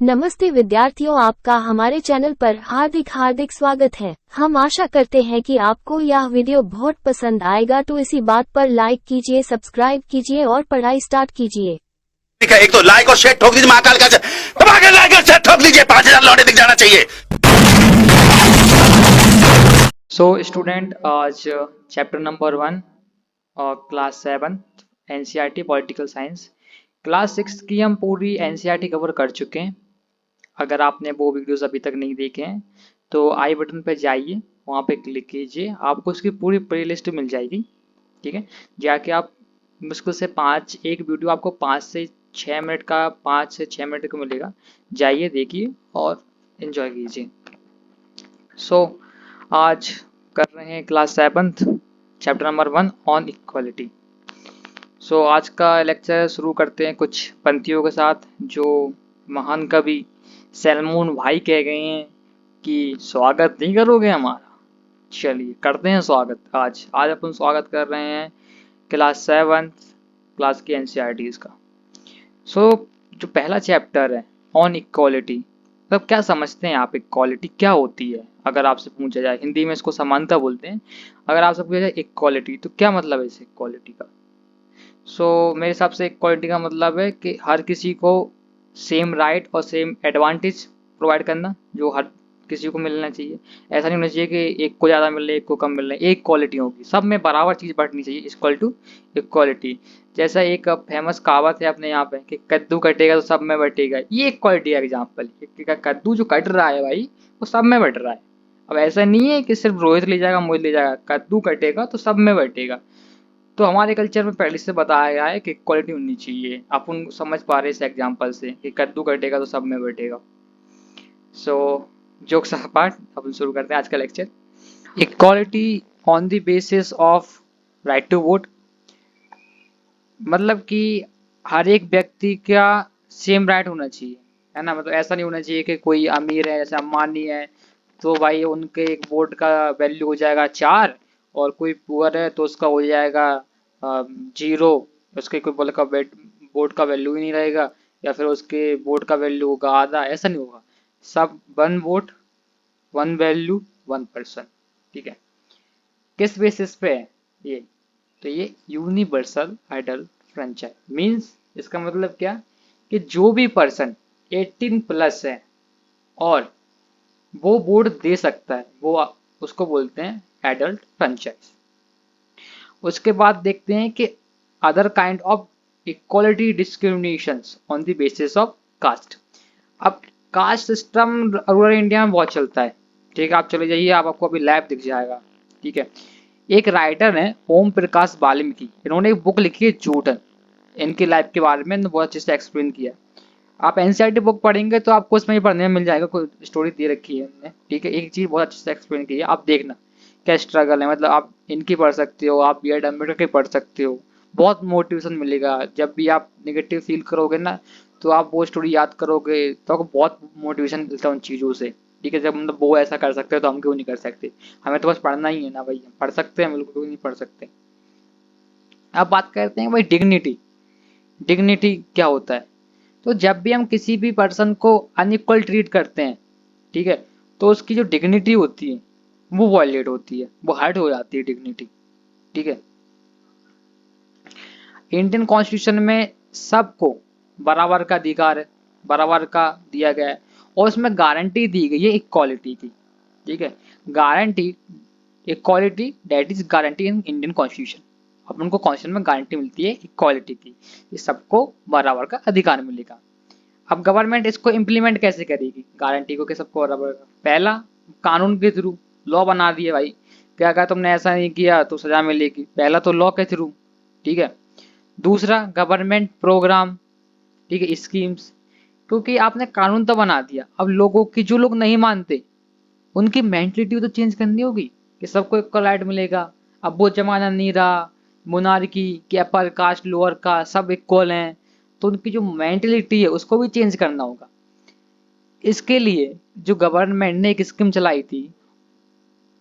नमस्ते विद्यार्थियों, आपका हमारे चैनल पर हार्दिक हार्दिक स्वागत है। हम आशा करते हैं कि आपको यह वीडियो बहुत पसंद आएगा, तो इसी बात पर लाइक कीजिए, सब्सक्राइब कीजिए और पढ़ाई स्टार्ट कीजिए। एक तो लाइक और शेयर ठोक दीजिए, महाकाल का दबा के लाइक और शेयर ठोक दीजिए, 5000 लौटे दिख जाना चाहिए। सो स्टूडेंट, आज चैप्टर नंबर 1 और class 7 NCERT political science. Class 6 की हम पूरी एनसीईआरटी कवर कर चुके हैं। अगर आपने वो वीडियोस अभी तक नहीं देखे हैं तो आई बटन पर जाइए, वहाँ पे क्लिक कीजिए, आपको उसकी पूरी प्लेलिस्ट मिल जाएगी। ठीक है, जाके आप मुश्किल से एक वीडियो आपको 5 से 6 मिनट का 5 से 6 मिनट का मिलेगा। जाइए, देखिए और एंजॉय कीजिए। सो आज कर रहे हैं class 7 chapter number 1 on equality. So आज का लेक्चर शुरू करते हैं कुछ पंक्तियों के साथ, जो महान कवि सैलमून भाई कह गए हैं कि स्वागत नहीं करोगे हमारा। चलिए करते हैं स्वागत। आज अपन स्वागत कर रहे हैं क्लास 7 क्लास की एनसीईआरटीज़ का। सो जो पहला चैप्टर है ऑन इक्वालिटी, मतलब क्या समझते हैं आप, इक्वालिटी क्या होती है? अगर आपसे पूछा जाए, हिंदी में इसको समानता बोलते हैं, अगर आपसे पूछा जाए इक्वालिटी तो क्या मतलब है इस इक्वालिटी का? सो मेरे हिसाब से इक्वालिटी का मतलब है कि हर किसी को सेम राइट और सेम एडवांटेज प्रोवाइड करना, जो हर किसी को मिलना चाहिए। ऐसा नहीं होना चाहिए कि एक को ज़्यादा मिल रहा है, एक को कम मिल रहा है। एक क्वालिटी होगी, सब में बराबर चीज़ बांटनी चाहिए, इक्वल टू इक्वालिटी। जैसा एक फेमस कहावत है अपने यहाँ पे कि कद्दू कटेगा तो सब में बटेगा, ये इक्वालिटी का एग्जाम्पल है। कद्दू जो कट रहा है भाई, वो सब में बट रहा है। अब ऐसा नहीं है कि सिर्फ रोहित ले जाएगा, मोहित ले जाएगा, कद्दू कटेगा तो सब में बटेगा। तो हमारे कल्चर में पहले से बताया गया है कि इक्वालिटी होनी चाहिए। अपन समझ पा रहे हैं इस एग्जाम्पल से कि कद्दू कटेगा तो सब में बटेगा। सो जोक्स अपार्ट, अपन शुरू करते हैं आज का lecture. Equality on the basis of right to vote, मतलब कि हर एक व्यक्ति का सेम राइट होना चाहिए, है ना। मतलब ऐसा नहीं होना चाहिए कि कोई अमीर है, जैसे अंबानी है, तो भाई उनके एक वोट का वैल्यू हो जाएगा 4, और कोई पुअर है तो उसका हो जाएगा 0, उसके कोई वोट का वैल्यू ही नहीं रहेगा, या फिर उसके वोट का वैल्यू होगा आधा। ऐसा नहीं होगा, सब 1 वोट 1 वैल्यू 1 पर्सन। ठीक है, किस बेसिस पे है ये? तो ये यूनिवर्सल आइडल फ्रेंचाइज मीन्स, इसका मतलब क्या कि जो भी पर्सन 18 प्लस है और वो वोट दे सकता है, वो उसको बोलते हैं एडल्ट फ्रेंचाइज। उसके बाद देखते हैं कि other kind of equality discriminations on the basis of caste. अब कास्ट सिस्टम रूरल इंडिया में बहुत चलता है। ठीक है, आप चले जाइए, आपको अभी लैब दिख जाएगा। ठीक है, एक राइटर है ओम प्रकाश वाल्मीकि, इन्होंने एक बुक लिखी है जूटन, इनकी लाइफ के बारे में बहुत अच्छे से एक्सप्लेन किया। आप एनसीईआरटी बुक पढ़ेंगे तो आपको इसमें पढ़ने में मिल जाएगा, कोई स्टोरी दे रखी है इन्होंने। ठीक है, एक चीज़ बहुत अच्छे से एक्सप्लेन की है, आप देखना क्या स्ट्रगल है। मतलब आप इनकी पढ़ सकते हो, आप बी.आर. अम्बेडकर की पढ़ सकते हो, बहुत मोटिवेशन मिलेगा। जब भी आप नेगेटिव फील करोगे ना, तो आप वो स्टोरी याद करोगे तो आपको बहुत मोटिवेशन मिलता है उन चीज़ों से। ठीक है, जब मतलब वो ऐसा कर सकते हो तो हम क्यों नहीं कर सकते? हमें तो बस पढ़ना ही है ना भाई, हम पढ़ सकते हैं, बिल्कुल क्यों नहीं पढ़ सकते। अब बात करते हैं भाई डिग्निटी। डिग्निटी क्या होता है? तो जब भी हम किसी भी पर्सन को अनइक्वल ट्रीट करते हैं, ठीक है, तो उसकी जो डिग्निटी होती है वो वायलेट होती है, वो हर्ट हो जाती है डिग्निटी। ठीक है, इंडियन कॉन्स्टिट्यूशन में सबको बराबर का अधिकार है, बराबर का दिया गया है, और उसमें गारंटी दी गई है इक्वालिटी की। ठीक है, guarantee equality, that is guarantee in Indian constitution. अपन को कॉन्स्टिट्यूशन में गारंटी मिलती है इक्वालिटी की, ये सबको बराबर का अधिकार मिलेगा। अब गवर्नमेंट इसको इम्प्लीमेंट कैसे करेगी गारंटी को कि सबको बराबर? पहला, कानून के थ्रू लॉ बना दिए भाई, क्या कहा तुमने ऐसा नहीं किया तो सजा मिलेगी, पहला तो लॉ के थ्रू। ठीक है, दूसरा गवर्नमेंट प्रोग्राम, ठीक है, स्कीम्स, क्योंकि आपने कानून तो बना दिया, अब लोगों की, जो लोग नहीं मानते उनकी मेंटलिटी तो चेंज करनी होगी कि सबको इक्वल राइट मिलेगा। अब वो जमाना नहीं रहा मोनार्की कि अपर कास्ट लोअर कास्ट सब इक्वल हैं, तो उनकी जो मेंटलिटी है उसको भी चेंज करना होगा। इसके लिए जो गवर्नमेंट ने एक स्कीम चलाई थी,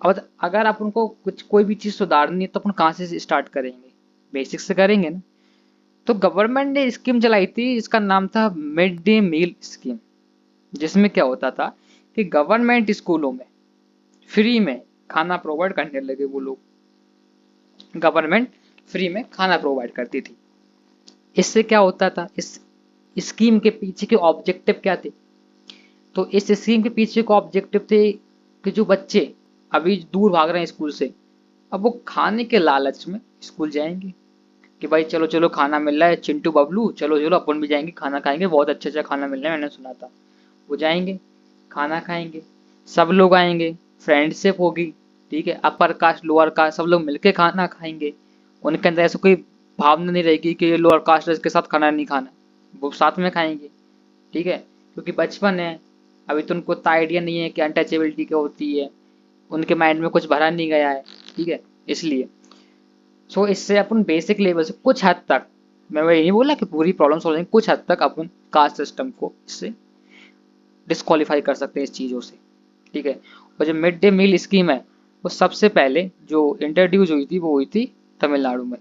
अब अगर आप उनको कोई भी चीज़ सुधारनी है तो अपन कहाँ से स्टार्ट करेंगे? बेसिक से करेंगे ना। तो गवर्नमेंट ने स्कीम चलाई थी, इसका नाम था मिड डे मील स्कीम। जिसमें क्या होता था कि गवर्नमेंट स्कूलों में फ्री में खाना प्रोवाइड करने लगे वो लोग, गवर्नमेंट फ्री में खाना प्रोवाइड करती थी। इससे क्या होता था, इस स्कीम के पीछे के ऑब्जेक्टिव क्या थे? तो इस स्कीम के पीछे के ऑब्जेक्टिव थे कि जो बच्चे अभी दूर भाग रहे हैं स्कूल से, अब वो खाने के लालच में स्कूल जाएंगे कि भाई चलो चलो खाना मिल रहा है, चिंटू बबलू चलो चलो अपन भी जाएंगे खाना खाएंगे, बहुत अच्छा अच्छा खाना मिल रहा है मैंने सुना था। वो जाएंगे, खाना खाएंगे, सब लोग आएंगे, फ्रेंडशिप होगी, ठीक है, अपर कास्ट लोअर कास्ट सब लोग मिलके खाना खाएंगे। उनके अंदर ऐसा कोई भावना नहीं रहेगी कि ये लोअर कास्ट के साथ खाना नहीं खाना, वो साथ में खाएंगे, ठीक है, क्योंकि बचपन है, अभी तो उनको इतना आइडिया नहीं है कि अनटचेबिलिटी क्या होती है, उनके माइंड में कुछ भरा नहीं गया है, ठीक है, इसलिए सो इससे अपन बेसिक लेवल से कुछ हद तक, मैं ये नहीं बोला कि पूरी प्रॉब्लम सॉल्व, कुछ हद तक अपन कास्ट सिस्टम को इससे डिस्क्वालीफाई कर सकते हैं इस चीज़ों से, ठीक है। और जो मिड डे मील स्कीम है वो सबसे पहले जो इंट्रोड्यूस हुई थी वो हुई थी तमिलनाडु में।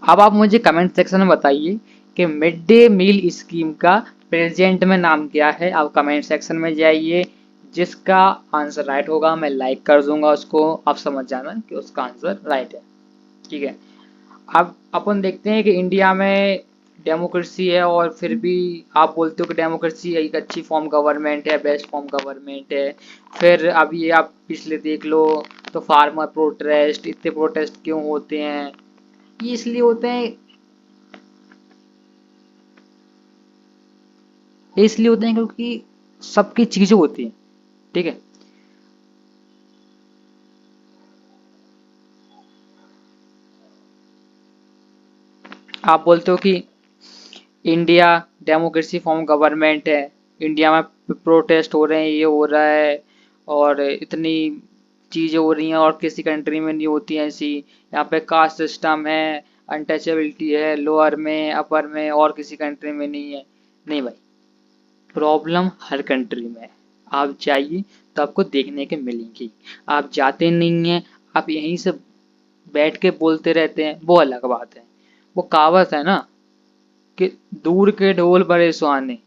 अब आप मुझे कमेंट सेक्शन में बताइए कि मिड डे मील स्कीम का प्रेजेंट में नाम क्या है। आप कमेंट सेक्शन में जाइए, जिसका आंसर राइट होगा मैं लाइक कर दूंगा उसको, आप समझ जाना कि उसका आंसर राइट है, ठीक है। अब अपन देखते हैं कि इंडिया में डेमोक्रेसी है और फिर भी आप बोलते हो कि डेमोक्रेसी एक अच्छी फॉर्म गवर्नमेंट है, बेस्ट फॉर्म गवर्नमेंट है, फिर अब ये आप पिछले देख लो तो फार्मर प्रोटेस्ट, इतने प्रोटेस्ट क्यों होते हैं? ये इसलिए होते हैं, ये इसलिए होते हैं क्योंकि सबकी चीजें होती हैं, ठीक है। आप बोलते हो कि इंडिया डेमोक्रेसी फॉर्म गवर्नमेंट है, इंडिया में प्रोटेस्ट हो रहे हैं, ये हो रहा है और इतनी चीज़ें हो रही हैं और किसी कंट्री में नहीं होती हैं ऐसी, यहाँ पे कास्ट सिस्टम है, अनटचेबिलिटी है, लोअर में अपर में और किसी कंट्री में नहीं है। नहीं भाई, प्रॉब्लम हर कंट्री में है, आप जाइए तो आपको देखने के मिलेंगी। आप जाते नहीं हैं, आप यहीं से बैठ के बोलते रहते हैं, वो अलग बात है। वो कहावत है ना कि दूर के ढोल बड़े सुहाने,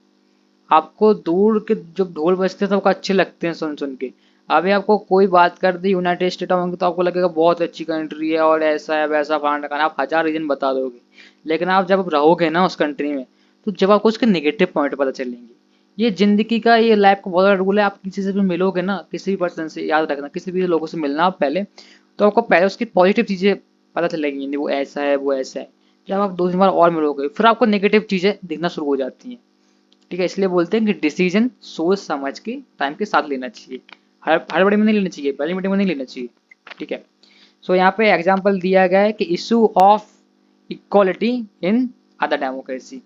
आपको दूर के जब ढोल बजते हैं तो आपको अच्छे लगते हैं सुन सुन के। अभी आपको कोई बात कर दी यूनाइटेड स्टेट ऑफ, तो आपको लगेगा बहुत अच्छी कंट्री है और ऐसा है वैसा फलाना ढिकाना, आप हजार रीजन बता दोगे। लेकिन आप जब रहोगे ना उस कंट्री में, तो जब आपको उसके नेगेटिव पॉइंट पता चलेंगे। ये जिंदगी का, ये लाइफ का बहुत बड़ा रूल है। आप किसी से भी मिलोगे ना, किसी भी पर्सन से, याद रखना किसी भी लोगों से मिलना आप पहले, तो आपको पहले उसकी पॉजिटिव चीजें पता चलेंगी, नहीं वो ऐसा है वो ऐसा है। जब आप दो तीन बार और मिलोगे फिर आपको नेगेटिव चीजें दिखना शुरू हो जाती हैं, ठीक है। इसलिए बोलते हैं कि डिसीजन सोच समझ के टाइम के साथ लेना चाहिए, हड़बड़ी में नहीं लेना चाहिए, पहली मीटिंग में नहीं लेना चाहिए, ठीक है। सो यहाँ पे एग्जाम्पल दिया गया है कि issue of equality in other democracy.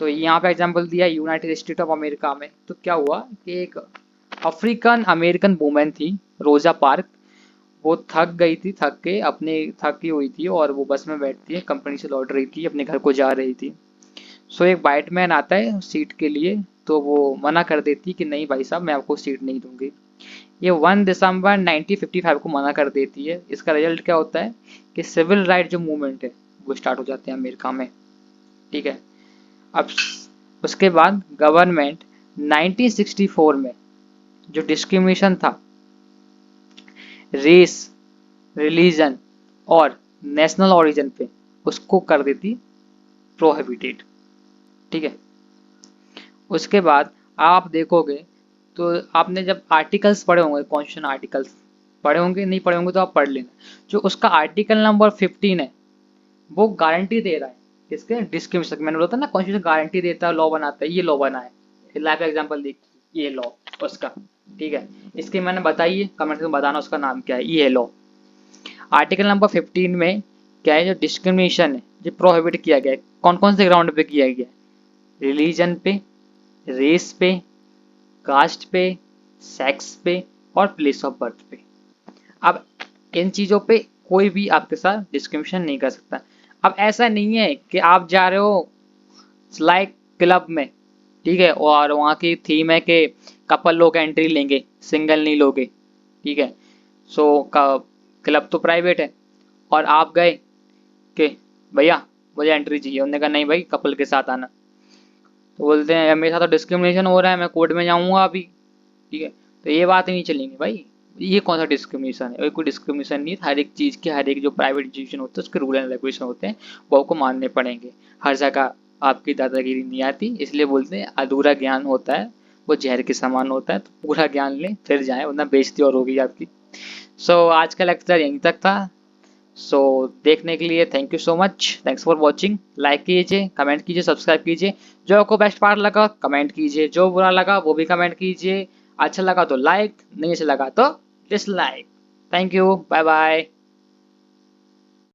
तो यहाँ पे एग्जाम्पल दिया यूनाइटेड स्टेट ऑफ अमेरिका में। तो क्या हुआ कि एक अफ्रीकन अमेरिकन वुमेन थी, रोजा पार्क, वो थक गई थी, थकी हुई थी और वो बस में बैठती है, कंपनी से लौट रही थी, अपने घर को जा रही थी। सो एक बाइटमैन आता है सीट के लिए, तो वो मना कर देती कि नहीं भाई साहब मैं आपको सीट नहीं दूंगी। ये 1 दिसंबर 1955 को मना कर देती है। इसका रिजल्ट क्या होता है कि सिविल राइट जो मूवमेंट है वो स्टार्ट हो जाते हैं अमेरिका में, ठीक है। अब उसके बाद गवर्नमेंट 1964 में जो डिस्क्रिमिनेशन था रेस, रिलीजन और नेशनल ओरिजिन पे, उसको कर देती प्रोहिबिटेड, ठीक है। उसके बाद आप देखोगे तो आपने जब आर्टिकल्स पढ़े होंगे, कॉन्स्टिट्यूशन आर्टिकल्स पढ़े होंगे, नहीं पढ़े होंगे तो आप पढ़ लेना। जो उसका आर्टिकल नंबर 15 है वो गारंटी दे रहा है किसके, डिस्क्रिमिनेशन। मैंने बोला था ना कॉन्स्टिट्यूशन गारंटी देता है, लॉ बनाता है, ये लॉ बना है। लाइव एग्जांपल देखिए, ये लॉ उसका, ठीक है। इसके मैंने बताइए, कमेंट में बताना उसका नाम क्या है। ये लॉ आर्टिकल नंबर 15 में क्या है, जो डिस्क्रिमिनेशन है जो प्रोहिबिट किया गया है, कौन कौन से ग्राउंड पे किया गया है? रिलीजन पे, रेस पे, कास्ट पे, सेक्स पे और प्लेस ऑफ बर्थ पे। अब इन चीज़ों पे कोई भी आपके साथ डिस्क्रिमिनेशन नहीं कर सकता। अब ऐसा नहीं है कि आप जा रहे हो लाइक क्लब में, ठीक है, और वहाँ की थीम है कि कपल लोग एंट्री लेंगे, सिंगल नहीं लोगे, ठीक है। सो क्लब तो प्राइवेट है और आप गए कि भैया मुझे एंट्री चाहिए, उन्होंने कहा नहीं भाई कपल के साथ आना। तो बोलते हैं मेरे साथ तो डिस्क्रिमिनेशन हो रहा है, मैं कोर्ट में जाऊंगा अभी, ठीक है। तो ये बात नहीं चलेंगी भाई, ये कौन सा डिस्क्रिमिनेशन है? कोई डिस्क्रिमिनेशन नहीं है। हर एक चीज़ के, हर एक जो प्राइवेट इंस्टीट्यूशन होते हैं उसके रूल एंड रेगुलेशन होते हैं, वो आपको मानने पड़ेंगे। हर जगह आपकी दादागिरी नहीं आती, इसलिए बोलते हैं अधूरा ज्ञान होता है वो जहर के समान होता है। तो पूरा ज्ञान लें फिर जाएं, वरना बेइज्जती और होगी आपकी। सो आज का लेक्चर यहीं तक था। सो देखने के लिए thank you so much, thanks for watching. Like कीजिए, कमेंट कीजिए, सब्सक्राइब कीजिए। जो आपको बेस्ट पार्ट लगा कमेंट कीजिए, जो बुरा लगा वो भी कमेंट कीजिए। अच्छा लगा तो लाइक, नहीं अच्छा लगा तो dislike. Thank you, bye bye.